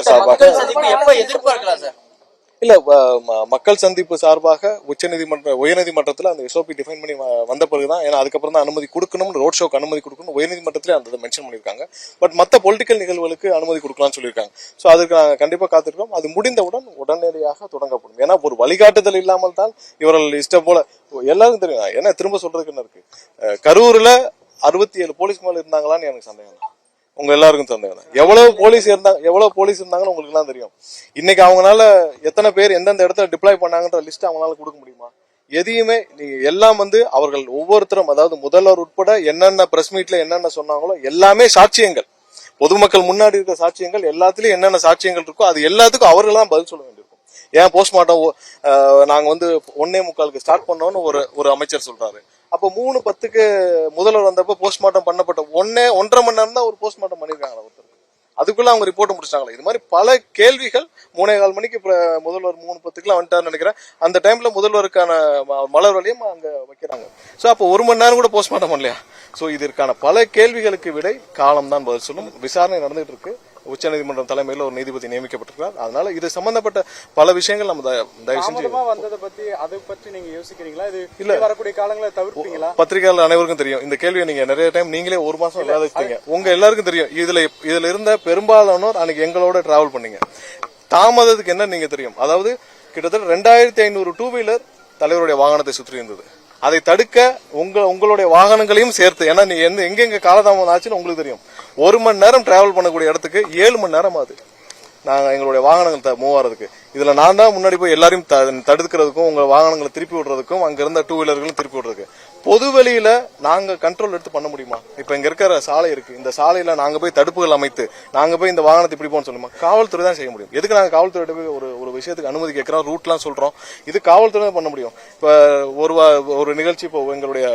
சார்பாக இல்ல மக்கள் சந்திப்பு சார்பாக உயர்நீதிமன்றத்தில் அந்த எஸ்ஓபி டிஃபைன் பண்ணி வந்த பிறகுதான், ஏன்னா அதுக்கப்புறம் தான் அனுமதி கொடுக்கணும், ரோட் ஷோக்கு அனுமதி கொடுக்கணும் உயர்நீதிமன்றத்திலே அந்த மென்ஷன் பண்ணியிருக்காங்க. பட் மற்ற பொலிட்டிக்கல் நிகழ்வுகளுக்கு அனுமதி கொடுக்கலாம்னு சொல்லியிருக்காங்க. ஸோ அதுக்கு நாங்கள் கண்டிப்பாக காத்திருக்கோம். அது முடிந்தவுடன் உடனடியாக தொடங்கப்படும். ஏன்னா ஒரு வழிகாட்டுதல் இல்லாமல் தான் இவர்கள் இஷ்டம் போல எல்லாருக்கும் தெரியும். ஏன்னா திரும்ப சொல்றதுக்கு என்ன இருக்கு, கரூர்ல 67 போலீஸ் மேல இருந்தாங்களான்னு எனக்கு சந்தேகம். உங்க எல்லாருக்கும் சந்தேகம். எவ்வளவு போலீஸ் இருந்தாங்கன்னு உங்களுக்கு எல்லாம் தெரியும். இன்னைக்கு அவங்களால எத்தனை பேர் எந்தெந்த இடத்துல டிப்ளாய் பண்ணாங்கன்ற லிஸ்ட் அவங்களால கொடுக்க முடியுமா? எதையுமே நீங்க எல்லாம் அவர்கள் ஒவ்வொருத்தரும், அதாவது முதல்வர் உட்பட என்னென்ன பிரஸ் மீட்ல என்னென்ன சொன்னாங்களோ எல்லாமே சாட்சியங்கள், பொதுமக்கள் முன்னாடி இருக்க சாட்சியங்கள், எல்லாத்துலயும் என்னென்ன சாட்சியங்கள் இருக்கோ அது எல்லாத்துக்கும் அவர்கள் தான் பதில் சொல்ல வேண்டியிருக்கும். ஏன் போஸ்ட்மார்ட்டம் நாங்க 1:45 ஸ்டார்ட் பண்ணோம்னு ஒரு அமைச்சர் சொல்றாரு. அப்ப 3:10 முதல்வர் வந்தப்ப போஸ்ட்மார்ட்டம் பண்ணப்பட்ட 1.5 மணி நேரம் தான் ஒரு போஸ்ட்மார்ட்டம் பண்ணிருக்காங்க ஒருத்தருக்கு. அதுக்குள்ள அவங்க ரிப்போர்ட் முடிச்சிட்டாங்களா? இது மாதிரி பல கேள்விகள். 3:15 மணிக்கு முதல்வர் 3:10 வந்துட்டாருன்னு நினைக்கிறேன். அந்த டைம்ல முதல்வருக்கான மலர் வழியும் அங்க வைக்கிறாங்க. சோ அப்ப 1 மணி நேரம் கூட போஸ்ட்மார்ட்டம் பண்ணலையா? சோ இதற்கான பல கேள்விகளுக்கு விடை காலம் தான் பதில் சொல்லும். விசாரணை நடந்துட்டு இருக்கு. உச்சநீதிமன்றம் தலைமையில் ஒரு நீதிபதி நியமிக்கப்பட்டிருக்கிறார். அதனால இது சம்பந்தப்பட்ட பல விஷயங்கள் நம்ம தயவு செஞ்சு வந்ததை பத்தி நீங்க யோசிக்கிறீங்களா? இது இல்ல வரக்கூடிய காலங்களை தவிர்ப்பீங்களா? பத்திரிகையாளர் அனைவருக்கும் தெரியும் இந்த கேள்வியை. நீங்க நிறைய டைம் நீங்களே 1 மாசம் விளையாடுறீங்க. உங்க எல்லாருக்கும் தெரியும். இதுல இருந்த பெரும்பாலானோர் அன்னைக்கு எங்களோட டிராவல் பண்ணீங்க. தாமதத்துக்கு என்ன நீங்க தெரியும். அதாவது கிட்டத்தட்ட 2500 டூ வீலர் தலைவருடைய வாகனத்தை சுற்றி இருந்தது. அதை தடுக்க உங்களுடைய வாகனங்களையும் சேர்த்து, ஏன்னா நீ எங்க காலதாமதம் ஆச்சுன்னு உங்களுக்கு தெரியும். 1 மணி நேரம் டிராவல் பண்ணக்கூடிய இடத்துக்கு 7 மணி நேரம் ஆகுது நாங்க எங்களுடைய வாகனங்கள் மூவ் ஆறதுக்கு. இதுல நான் தான் முன்னாடி போய் எல்லாரையும் தடுக்கிறதுக்கும் உங்க வாகனங்களை திருப்பி விடுறதுக்கும் அங்க இருந்த டூ வீலர்களும் திருப்பி விடுறதுக்கு. பொது வெளியில நாங்க கண்ட்ரோல் எடுத்து பண்ண முடியுமா? இப்ப இங்க இருக்கிற சாலை இருக்கு. இந்த சாலையில நாங்க போய் தடுப்புகள் அமைத்து நாங்க போய் இந்த வாகனத்தை இப்படி போன்னு சொல்லுமா? காவல்துறை தான் செய்ய முடியும். எதுக்கு நாங்க காவல்துறை போய் ஒரு விஷயத்துக்கு அனுமதி கேட்கிறோம், ரூட்லாம் சொல்றோம். இது காவல்துறை தான் பண்ண முடியும். இப்ப ஒரு நிகழ்ச்சி இப்போ எங்களுடைய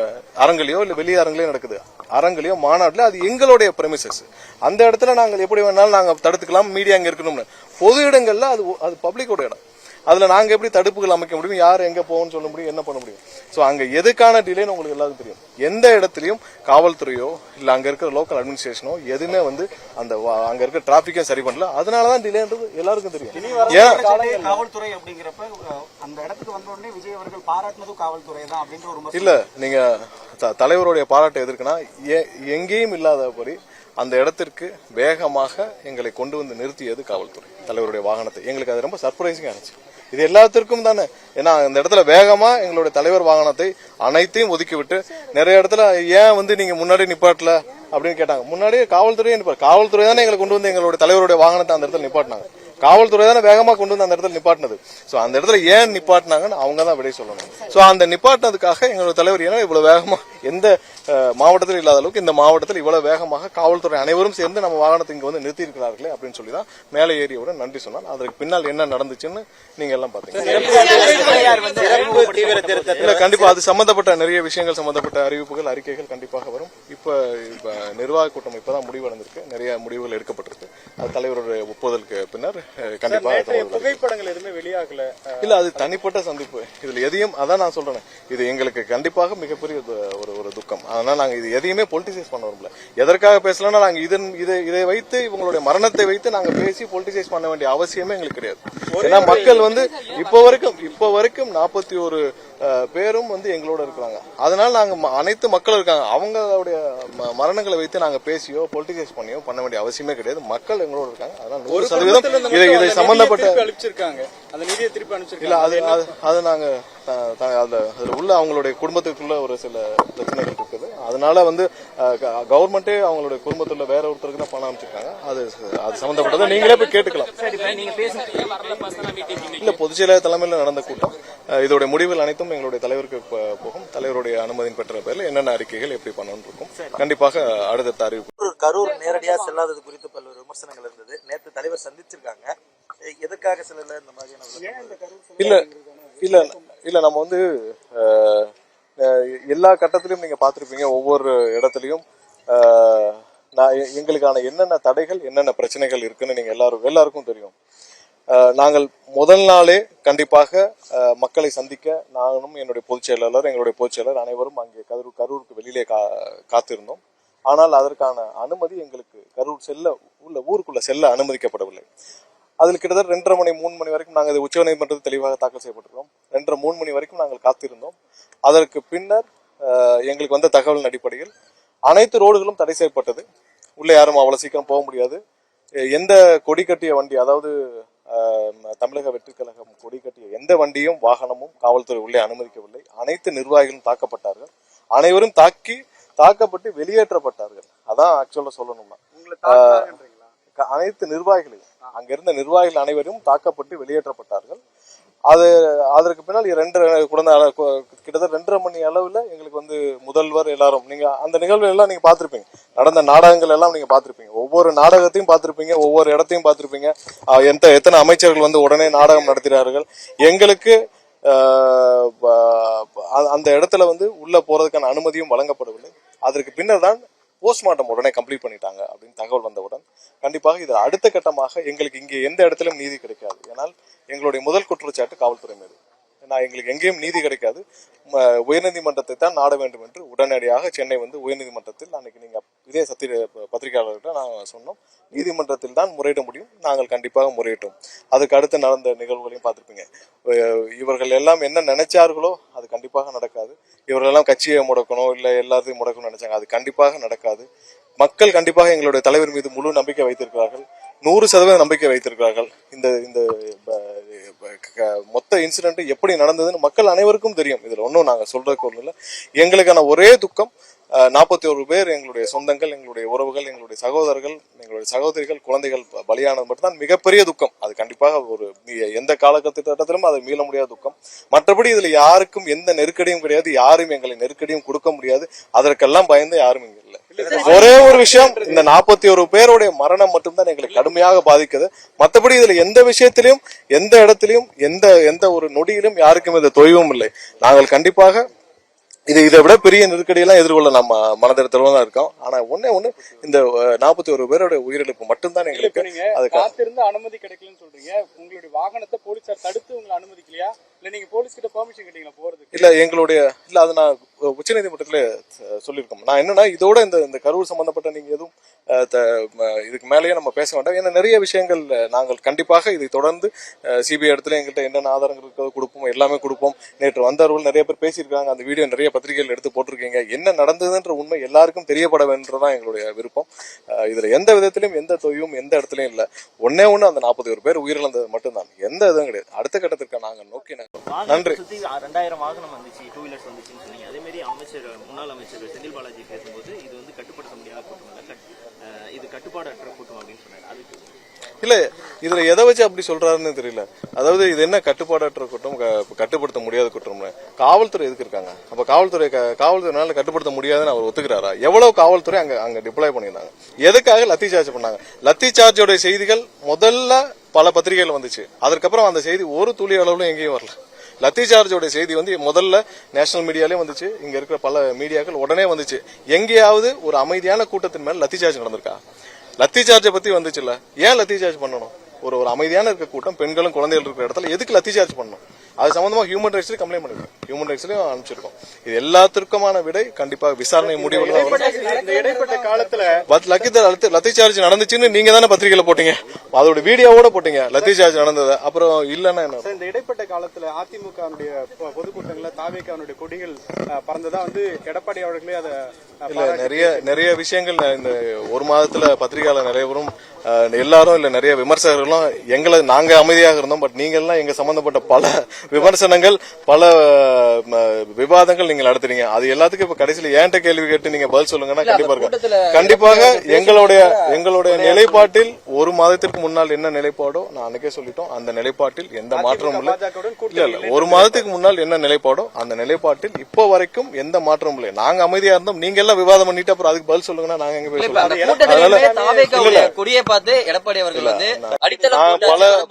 அரங்கிலையோ இல்ல வெளியே அரங்கிலையோ நடக்குது, அரங்கிலையோ மாநாட்டுல, அது எங்களுடைய பிரமிசஸ். அந்த இடத்துல நாங்கள் எப்படி வேணாலும் நாங்க தடுத்துக்கலாம். மீடியா அங்க இருக்கணும்னு. பொது இடங்கள்ல அது பப்ளிக்கோட இடம். அதுல நாங்க எப்படி தடுப்புகள் அமைக்க முடியும், யார் எங்க போகணும்னு சொல்ல முடியும், என்ன பண்ண முடியும்? சோ அங்க எதுக்கான டிலேன்னு உங்களுக்கு எல்லாருக்கும் தெரியும். எந்த இடத்துலயும் காவல்துறையோ இல்ல அங்க இருக்கிற லோக்கல் அட்மினிஸ்ட்ரேஷனோ எதுவுமே அங்க இருக்க டிராபிக்கை சரி பண்ணல. அதனாலதான் டிலேன்றது எல்லாருக்கும் தெரியும். காவல்துறை அப்படிங்கிறப்ப அந்த இடத்துக்கு வந்த உடனே விஜய் அவர்கள் பாராட்டினதும் காவல்துறை தான் அப்படின்ற ஒரு இல்ல, நீங்க தலைவருடைய பாராட்டு எதற்குன்னா, எங்கேயும் இல்லாதபடி அந்த இடத்திற்கு வேகமாக எங்களை கொண்டு வந்து நிறுத்தியது காவல்துறை. தலைவருடைய வாகனத்தை எங்களுக்கு அது ரொம்ப சர்ப்ரைசிங்கா இருந்துச்சு. இது எல்லாத்திற்கும் தானே. ஏன்னா அந்த இடத்துல வேகமா எங்களுடைய தலைவர் வாகனத்தை அனைத்தையும் ஒதுக்கிவிட்டு நிறைய இடத்துல ஏன் நீங்க முன்னாடி நிப்பாட்டல அப்படின்னு கேட்டாங்க. முன்னாடியே காவல்துறையே காவல்துறை தானே எங்களை கொண்டு வந்து எங்களுடைய தலைவருடைய வாகனத்தை அந்த இடத்துல நிப்பாட்டினாங்க. காவல்துறை தானே வேகமா கொண்டு வந்து அந்த இடத்துல நிப்பாட்டினது. சோ அந்த இடத்துல ஏன் நிப்பாட்டினாங்கன்னு அவங்க தான் விடை சொல்லணும். சோ அந்த நிப்பாட்டினதுக்காக எங்களுடைய தலைவர் ஏன்னா இவ்வளவு வேகமா எந்த மாவட்டத்தில் இல்லாத அளவுக்கு இந்த மாவட்டத்தில் இவ்வளவு வேகமாக காவல்துறை அனைவரும் சேர்ந்து நம்ம வாகனத்தை இங்க நிறுத்தி இருக்கிறார்களே அப்படின்னு சொல்லிதான் மேலே ஏறியவுடன் நன்றி சொன்னார். அதற்கு பின்னால் என்ன நடந்துச்சுன்னு நீங்க எல்லாம் பாத்தீங்க. இல்ல, கண்டிப்பா அது சம்பந்தப்பட்ட நிறைய விஷயங்கள் சம்பந்தப்பட்ட அறிவிப்புகள் அறிக்கைகள் கண்டிப்பாக வரும். இப்ப நிர்வாக கூட்டம் இப்பதான் முடிவடைந்திருக்கு. நிறைய முடிவுகள் எடுக்கப்பட்டிருக்கு. அது தலைவருடைய ஒப்புதலுக்கு பின்னர் கண்டிப்பா. புகைப்படங்கள் எதுவுமே வெளியாகல. இல்ல, அது தனிப்பட்ட சந்திப்பு. இதுல எதையும் அதான் நான் சொல்றேன். இது எங்களுக்கு கண்டிப்பாக மிகப்பெரிய ஒரு துக்கம். அதனால நாங்க இது எதையுமே பொலிட்டிசைஸ் பண்ண வரல. எதற்காக பேசலன்னா நாங்க இதை வைத்து இவங்களுடைய மரணத்தை வைத்து நாங்க பேசி பொலிட்டிசைஸ் பண்ண வேண்டிய அவசியமே எங்களுக்கு கிடையாது. ஏன்னா மக்கள் இப்ப வரைக்கும் 41 பேரும் எங்களோட இருக்கிறாங்க. அதனால நாங்க அனைத்து மக்களும் இருக்காங்க. அவங்களுடைய மரணங்களை வைத்து நாங்க பேசியோ பொலிட்டிசைஸ் பண்ணியோ பண்ண வேண்டிய அவசியமே கிடையாது. மக்கள் எங்களோட இருக்காங்க. அதனால 100% இதை சம்பந்தப்பட்ட இல்ல, அது நாங்க அதுல உள்ள அவங்களுடைய குடும்பத்துக்குள்ள ஒரு சில பிரச்சனைகள் இருக்குது. அதனால கவர்மெண்டே அவங்களுடைய குடும்பத்துல வேற ஒருத்தருக்கு தான் பணம் அமைச்சிருக்காங்க. அது சம்பந்தப்பட்டதை நீங்களே போய் கேட்டுக்கலாம். இல்ல, பொதுச்செயலாளர் தலைமையில் நடந்த கூட்டம். இதோட முடிவுகள் அனைத்தும் எங்களுடைய தலைவருக்கு போகும். தலைவருடைய அனுமதியின் பெற்ற பேர்ல என்னென்ன அறிக்கைகள் எப்படி பண்ணணும் இருக்கும். கண்டிப்பாக அடுத்த அறிவிப்பு. கரூர் நேரடியாக செல்லாதது குறித்து பல்வேறு விமர்சனங்கள் இருந்தது. நேற்று தலைவர் சந்திச்சிருக்காங்க. எதற்காக செல்லல இந்த மாதிரியான? இல்ல நம்ம எல்லா கட்டத்திலும் நீங்க பாத்திருப்பீங்க. ஒவ்வொரு இடத்துலயும் எங்களுக்கான என்னென்ன தடைகள் என்னென்ன பிரச்சனைகள் இருக்குன்னு நீங்க எல்லாருக்கும் தெரியும். நாங்கள் முதல் நாளே கண்டிப்பாக மக்களை சந்திக்க நானும் என்னுடைய பொதுச் செயலாளர் எங்களுடைய பொதுச் செயலர் அனைவரும் அங்கே கரூருக்கு வெளியிலே காத்திருந்தோம். ஆனால் அதற்கான அனுமதி எங்களுக்கு கரூர் ஊருக்குள்ள செல்ல அனுமதிக்கப்படவில்லை. அதில் கிட்டத்தட்ட 2:30 மணி 3 மணி வரைக்கும் நாங்கள் இது உச்சநீதிமன்றத்தில் தெளிவாக தாக்கல் செய்யப்பட்டிருக்கோம். 2:30 3 மணி வரைக்கும் நாங்கள் காத்திருந்தோம். அதற்கு பின்னர் எங்களுக்கு வந்த தகவலின் அடிப்படையில் அனைத்து ரோடுகளும் தடை செய்யப்பட்டது. உள்ளே யாரும் அவ்வளவு சீக்கிரம் போக முடியாது. எந்த கொடி கட்டிய வண்டி, அதாவது தமிழக வெற்றிக் கழகம் கொடி கட்டிய எந்த வண்டியும் வாகனமும் காவல்துறை உள்ளே அனுமதிக்கவில்லை. அனைத்து நிர்வாகிகளும் தாக்கப்பட்டார்கள். அனைவரும் தாக்கப்பட்டு வெளியேற்றப்பட்டார்கள். அதான் ஆக்சுவலா சொல்லணும்னா அனைத்து நிர்வாகிகளையும் அங்க இருந்த நிர்வாகிகள் அனைவரும் தாக்கப்பட்டு வெளியேற்றப்பட்டார்கள். அதற்கு பின்னால் கிட்டத்தட்ட 2:30 மணி அளவுல எங்களுக்கு வந்து முதல்வர் எல்லாரும், நீங்க அந்த நிகழ்வு எல்லாம் நீங்க பாத்திருப்பீங்க, நடந்த நாடகங்கள் எல்லாம் நீங்க பாத்திருப்பீங்க, ஒவ்வொரு நாடகத்தையும் பாத்திருப்பீங்க, ஒவ்வொரு இடத்தையும் பாத்திருப்பீங்க. எத்தனை அமைச்சர்கள் வந்து உடனே நாடகம் நடத்துகிறார்கள். எங்களுக்கு அந்த இடத்துல வந்து உள்ள போறதுக்கான அனுமதியும் வழங்கப்படவில்லை. அதற்கு பின்னர் தான் போஸ்ட்மார்ட்டம் உடனே கம்ப்ளீட் பண்ணிட்டாங்க அப்படின்னு தகவல் வந்தவுடன் கண்டிப்பாக இது அடுத்த கட்டமாக எங்களுக்கு இங்கே எந்த இடத்திலும் நீதி கிடைக்காது. ஏன்னால் எங்களுடைய முதல் குற்றச்சாட்டு காவல்துறை மீது. எங்களுக்கு எங்கேயும் நீதி கிடைக்காது, உயர்நீதிமன்றத்தை தான் நாட வேண்டும் என்று உடனடியாக சென்னை வந்து உயர்நீதிமன்றத்தில் அன்னைக்கு நீங்க இதே பத்திரிகையாளர்கிட்ட நாங்கள் சொன்னோம், நீதிமன்றத்தில் தான் முறையிட முடியும், நாங்கள் கண்டிப்பாக முறையிட்டோம். அதுக்கு அடுத்து நடந்த நிகழ்வுகளையும் பார்த்திருப்பீங்க. இவர்கள் எல்லாம் என்ன நினைச்சார்களோ அது கண்டிப்பாக நடக்காது. இவர்கள் எல்லாம் கட்சியை முடக்கணும், இல்ல எல்லாத்தையும் முடக்கணும்னு நினைச்சாங்க, அது கண்டிப்பாக நடக்காது. மக்கள் கண்டிப்பாக எங்களுடைய தலைவர் மீது முழு நம்பிக்கை வைத்திருக்கிறார்கள், 100% நம்பிக்கை வைத்திருக்கிறார்கள். இந்த மொத்த இன்சிடென்ட் எப்படி நடந்ததுன்னு மக்கள் அனைவருக்கும் தெரியும். இதுல ஒன்றும் நாங்க சொல்றதுக்கு ஒன்றும் இல்லை. எங்களுக்கான ஒரே துக்கம் 41 பேர் எங்களுடைய சொந்தங்கள், எங்களுடைய உறவுகள், எங்களுடைய சகோதரர்கள், எங்களுடைய சகோதரிகள், குழந்தைகள் பலியானது மட்டும்தான் மிகப்பெரிய துக்கம். அது கண்டிப்பாக எந்த காலகட்டத்திலும் அதை மீள முடியாத துக்கம். மற்றபடி இதுல யாருக்கும் எந்த நெருக்கடியும் கிடையாது, யாரும் எங்களை நெருக்கடியும் கொடுக்க முடியாது. அதற்கெல்லாம் பயந்து யாரும் இங்க இல்லை. ஒரே ஒரு விஷயம், இந்த 41 பேருடைய மரணம் மட்டும்தான் எங்களை கடுமையாக பாதிக்குது. மற்றபடி இதுல எந்த விஷயத்திலையும், எந்த இடத்திலையும், எந்த ஒரு நொடியிலும் யாருக்கும் இந்த தொய்வும் இல்லை. நாங்கள் கண்டிப்பாக இதை விட பெரிய நெருக்கடியெல்லாம் எதிர்கொள்ள நம்ம மனதிடத்துல தான் இருக்கோம். ஆனா ஒண்ணு இந்த 41 பேரோட உயிரிழப்பு மட்டும்தான் எங்களுக்கு. அது காத்திருந்து அனுமதி கிடைக்கலன்னு சொல்றீங்க. உங்களுடைய வாகனத்தை போலீசார் தடுத்து உங்களை அனுமதிக்கலையா, இல்ல நீங்க போலீஸ் கிட்ட பெர்மிஷன் கேட்டீங்களா போறதுக்கு? இல்ல அது நான் உச்சநீதிமன்றத்துல சொல்லியிருக்கோம். நான் என்னன்னா இதோட இந்த கரூர் சம்பந்தப்பட்ட நீங்க எதுவும் இதுக்கு மேலேயே நம்ம பேச வேண்டாம். ஏன்னா நிறைய விஷயங்கள் நாங்கள் கண்டிப்பாக இதை தொடர்ந்து சிபிஐ இடத்துல எங்கள்கிட்ட என்னென்ன ஆதாரங்கள் இருக்கிறத கொடுப்போம், எல்லாமே கொடுப்போம். நேற்று வந்தவர்கள் நிறைய பேர் பேசியிருக்காங்க, அந்த வீடியோ நிறைய பத்திரிகைகள் எடுத்து போட்டிருக்கீங்க. என்ன நடந்ததுன்ற உண்மை எல்லாருக்கும் தெரியப்பட வேண்டதான் எங்களுடைய விருப்பம். இதுல எந்த விதத்திலும் எந்த தொய்வும் எந்த இடத்துலயும் இல்ல. ஒன்னே அந்த 41 பேர் உயிரிழந்தது மட்டும்தான், எந்த இதுவும் கிடையாது. அடுத்த கட்டத்திற்கு நாங்கள் நோக்கி நன்றி. 2000 வாகனம் வந்துச்சு, 2 வீலர்ஸ் வந்துச்சுன்னு சொன்னீங்க. அதே மாதிரி முன்னாள் அமைச்சர் செந்தில் பாலாஜி பேசும்போது இது வந்து கட்டுப்படுத்த முடியாத கூட்டம் இல்ல, இது கட்டுப்பாடற்ற கூட்டம் அப்படின்னு சொன்னாரு. அதுக்கு இல்ல இதுல எதை வச்சு அப்படி சொல்றாருன்னு தெரியல. அதாவது இது என்ன கட்டுப்பாடற்ற குற்றம், கட்டுப்படுத்த முடியாத குற்றம்னு காவல்துறை எதுக்கு இருக்காங்க? அப்ப காவல்துறையினால கட்டுப்படுத்த முடியாதுன்னு அவர் ஒத்துக்கிறாரா? எவ்வளவு காவல்துறை அங்க டிப்ளாய் பண்ணிருந்தாங்க? எதுக்காக லத்தி சார்ஜ் பண்ணாங்க? லத்தி சார்ஜோட செய்திகள் முதல்ல பல பத்திரிகைகள் வந்துச்சு. அதற்கப்புறம் அந்த செய்தி ஒரு துளி அளவுல எங்கேயும் வரல. லத்தி சார்ஜோட செய்தி வந்து முதல்ல நேஷனல் மீடியாலயும் வந்துச்சு, இங்க இருக்கிற பல மீடியாக்கள் உடனே வந்துச்சு. எங்கேயாவது ஒரு அமைதியான கூட்டத்தின் மேல லத்தி சார்ஜ் நடந்திருக்கா? லத்தி சார்ஜை பத்தி வந்துச்சுல்ல, ஏன் லத்தி சார்ஜ் பண்ணணும்? ஒரு அமைதியான இருக்க கூட்டம், பெண்களும் குழந்தைகள் இருக்கிற இடத்துல எதுக்கு லத்தி சார்ஜ் பண்ணணும்? அது சம்பந்தமா ஹியூமன் ரைட்ஸ்ல கம்ப்ளைண்ட் பண்ணிருக்கோம், ஹியூமன் ரைட்ஸ்லயும் அனுப்பிச்சிருக்கோம். இது எல்லாத்திற்குமான விடை கண்டிப்பாக விசாரணை முடிவுல இடைப்பட்ட காலத்துல லத்தி சார்ஜ் நடந்துச்சுன்னு நீங்க தானே பத்திரிகையில போட்டீங்க, அதோட வீடியோவோட போட்டீங்க லத்தி சார்ஜ் நடந்தது. அப்புறம் இல்லன்னா என்ன? இந்த இடைப்பட்ட காலத்துல அதிமுக பொதுக்கூட்டங்கள்ல தாவேக்கானுடைய கொடிகள் பறந்ததா வந்து எடப்பாடி அவர்களே அதை நிறைய விஷயங்கள் இந்த ஒரு மாதத்துல பத்திரிகையாளர் நிறையவரும் எல்லாரும் இல்ல நிறைய விமர்சகர்களும் நாங்க அமைதியாக இருந்தோம். பட் நீங்க எல்லாம் எங்க சம்பந்தப்பட்ட பல விமர்சனங்கள், பல விவாதங்கள் நீங்க நடத்துறீங்க. அது எல்லாத்துக்கும் இப்ப கடைசியில ஏன்ட்ட கேள்வி கேட்டு நீங்க பதில் சொல்லுங்கன்னா கண்டிப்பாக எங்களுடைய நிலைப்பாட்டில் ஒரு மாதத்திற்கு முன்னால் என்ன நிலைப்பாடோ நான் அன்னைக்கே சொல்லிட்டோம். அந்த நிலைப்பாட்டில் எந்த மாற்றமும் இல்ல. ஒரு மாதத்துக்கு முன்னால் என்ன நிலைப்பாடோ அந்த நிலைப்பாட்டில் இப்போ வரைக்கும் எந்த மாற்றமும் இல்லை. நாங்க அமைதியா இருந்தோம், நீங்க எல்லாம் விவாதம் பண்ணிட்டு அப்புறம் அதுக்கு பதில் சொல்லுங்கன்னா நாங்க எங்க போய்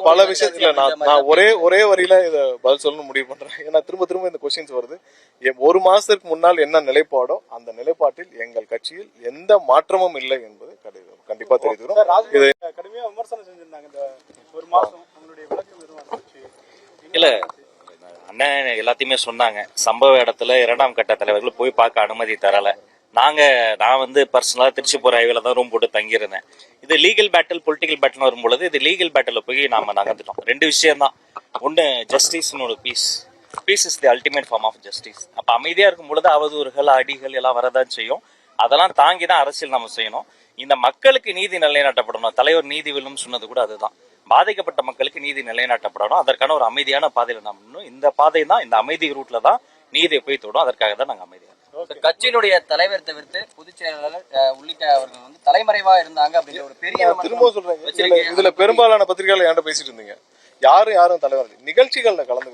பல விஷயத்துல நான் ஒரே வரியில இத பதில் சொல்லணும் முடிவு பண்றேன். ஏன்னா திரும்ப இந்த கொஸ்டின்ஸ் வருது. ஒரு மாசத்துக்கு முன்னால் என்ன நிலைப்பாடோ அந்த நிலைப்பாட்டில் எங்கள் கட்சியில் எந்த மாற்றமும் இல்லை என்பது கண்டிப்பா தெரிவிக்கிறோம். இது கடுமையா விமர்சனம் செஞ்சிருந்தாங்க இந்த ஒரு மாசம். உங்களுடைய விளக்கம் இல்ல, அண்ணன் எல்லாத்தையுமே சொன்னாங்க. சம்பவ இடத்துல 2ஆம் கட்ட தலைவர்கள் போய் பார்க்க அனுமதி தரல. நான் வந்து பர்சனலாக திருச்சி போகிற ஹைவேல தான் ரூம் போட்டு தங்கியிருந்தேன். இது லீகல் பேட்டில் பொலிட்டிக்கல் பேட்டில் வரும்பொழுது இது லீகல் பேட்டில் போய் நாம நகர்ந்துட்டோம். ரெண்டு விஷயம் தான். ஒன்று ஜஸ்டிஸ், இன்னொரு peace. Peace is the ultimate form of justice. அப்போ அமைதியாக இருக்கும் பொழுது அவதூறுகள் அடிகள் எல்லாம் வரதான் செய்யும். அதெல்லாம் தாங்கி தான் அரசியல் நம்ம செய்யணும். இந்த மக்களுக்கு நீதி நிலைநாட்டப்படணும். தலைவர் நீதி வெல்லும் சொன்னது கூட அதுதான். பாதிக்கப்பட்ட மக்களுக்கு நீதி நிலைநாட்டப்படணும். அதற்கான ஒரு அமைதியான பாதையில் நாம் இன்னும் இந்த பாதை தான், இந்த அமைதி ரூட்ல தான் நீதியை போய் தொடும். அதற்காக தான் நாங்கள் அமைதியாக கட்சியினுடைய தலைவர் தவிர்த்து பொதுச் செயலாளர் உள்ளிட்ட அவர்கள் வந்து தலைமறைவா இருந்தாங்க அப்படிங்கிற ஒரு பெரிய திரும்ப சொல்றேன். இதுல பெரும்பாலான பத்திரிகையாளர் என்கிட்ட பேசிட்டு இருந்தீங்க. யாரும் தலைவர் நிகழ்ச்சிகள்ல கலந்து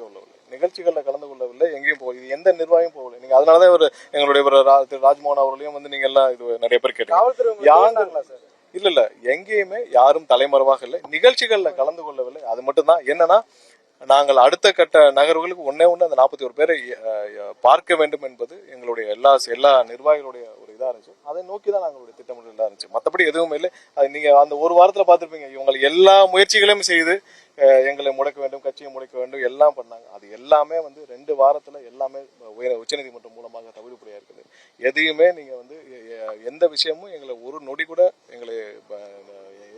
கொள்ளவில்லை. எங்கேயும் போகல. இது எந்த நிர்வாகம் போகல. நீங்க அதனாலதான் எங்களுடைய திரு ராஜ்மோகன் அவர்களையும் வந்து நீங்க எல்லாம் இது நிறைய பேர் கேட்டீங்க. இல்ல எங்கேயுமே யாரும் தலைமறைவாக இல்லை. நிகழ்ச்சிகள்ல கலந்து கொள்ளவில்லை. அது மட்டும் தான். என்னன்னா, நாங்கள் அடுத்த கட்ட நகர்வுகளுக்கு ஒண்ணு அந்த 41 பேரை பார்க்க வேண்டும் என்பது எங்களுடைய எல்லா நிர்வாகிகளுடைய ஒரு இதா இருந்துச்சு. அதை நோக்கி தான் நாங்களுடைய திட்டமிடல் இருந்துச்சு. மற்றபடி எதுவும் இல்லை. அது நீங்க அந்த ஒரு வாரத்துல பார்த்திருப்பீங்க. இவங்க எல்லா முயற்சிகளையும் செய்து எங்களை முடக்க வேண்டும், கட்சியை முடக்க வேண்டும் எல்லாம் பண்ணாங்க. அது எல்லாமே வந்து 2 வாரத்துல எல்லாமே உச்சநீதிமன்றம் மூலமாக தவிடுபடியா இருக்குது. எதையுமே நீங்க வந்து எந்த விஷயமும் எங்களை ஒரு நொடி கூட எங்களை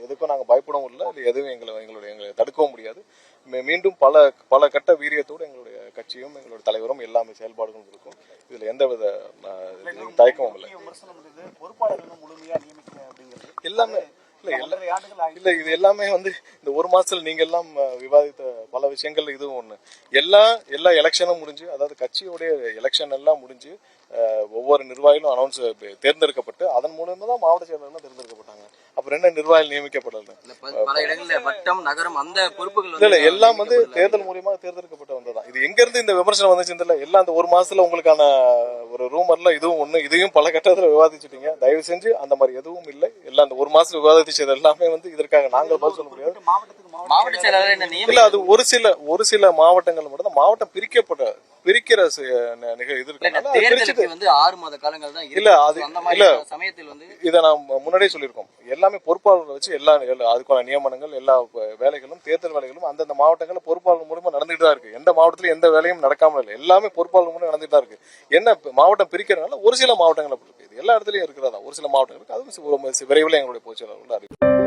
எதுக்கும் நாங்கள் பயப்படவும் இல்லை. இல்லை எதுவும் எங்களை தடுக்கவும் முடியாது. மீண்டும் பல கட்ட வீரியத்தோடு எங்களுடைய கட்சியும் எங்களுடைய தலைவரும் எல்லாமே செயல்பாடுகளும் இருக்கும். இதுல எந்தவித தயக்கமும் இல்லை. எல்லாமே இல்ல இது எல்லாமே வந்து இந்த ஒரு மாசத்துல நீங்க எல்லாம் விவாதித்த பல விஷயங்கள் இதுவும் ஒண்ணு. எல்லா எலெக்ஷனும் முடிஞ்சு, அதாவது கட்சியுடைய எலெக்ஷன் எல்லாம் முடிஞ்சு ஒவ்வொரு நிர்வாகிகளும் அனௌன்ஸ் தேர்ந்தெடுக்கப்பட்டு அதன் மூலமா தான் மாவட்ட செயலாளர்கள் தேர்ந்தெடுக்கப்பட்டாங்க. அப்புறம் என்ன நிர்வாகிகள் நியமிக்கப்படல. பல இடங்களில் வட்டம் நகரம் அந்த பொறுப்புகள் இல்ல எல்லாம் வந்து தேர்தல் மூலியமா தேர்ந்தெடுக்கப்பட்டு வந்ததுதான். இது எங்க இருந்து இந்த விமர்சனம் வந்துச்சு இல்ல. எல்லாம் அந்த ஒரு மாசத்துல உங்களுக்கான ஒரு ரூமர்ல இதுவும் ஒண்ணு. இதையும் பல கட்டத்துல விவாதிச்சுட்டீங்க. தயவு செஞ்சு அந்த மாதிரி எதுவும் இல்லை. எல்லாம் அந்த ஒரு மாசத்துல விவாதிச்சது எல்லாமே வந்து இதற்காக நாங்கள் பதில் சொல்ல முடியாது. மாவட்ட செயலாளர் என்ன இல்ல அது ஒரு சில மாவட்டங்கள் மட்டும் தான். மாவட்டம் பிரிக்கிற இது தேர்தலுக்கு வந்து 6 மாத காலங்கள் தான். இல்ல அது இல்ல சமயத்தில் வந்து இதை நான் முன்னாடியே சொல்லியிருக்கோம். எல்லாமே பொறுப்பாளர்களை வச்சு அதுக்கான நியமனங்கள் எல்லா வேலைகளும் தேர்தல் வேலைகளும் அந்தந்த மாவட்டங்களில் பொறுப்பாளர் மூலமா நடந்துட்டு தான் இருக்கு. எந்த மாவட்டத்திலும் எந்த வேலையும் நடக்காம இல்லை. எல்லாமே பொறுப்பாளர் மூலம் நடந்துட்டு தான் இருக்கு. என்ன மாவட்டம் பிரிக்கிறதுனால ஒரு சில மாவட்டங்கள் இருக்கு. இது எல்லா இடத்துலயும் இருக்கிறதா. ஒரு சில மாவட்டங்களுக்கு அது விரைவில் எங்களுடைய பொதுச்செயலாளர்கள் அறிவிக்கும்.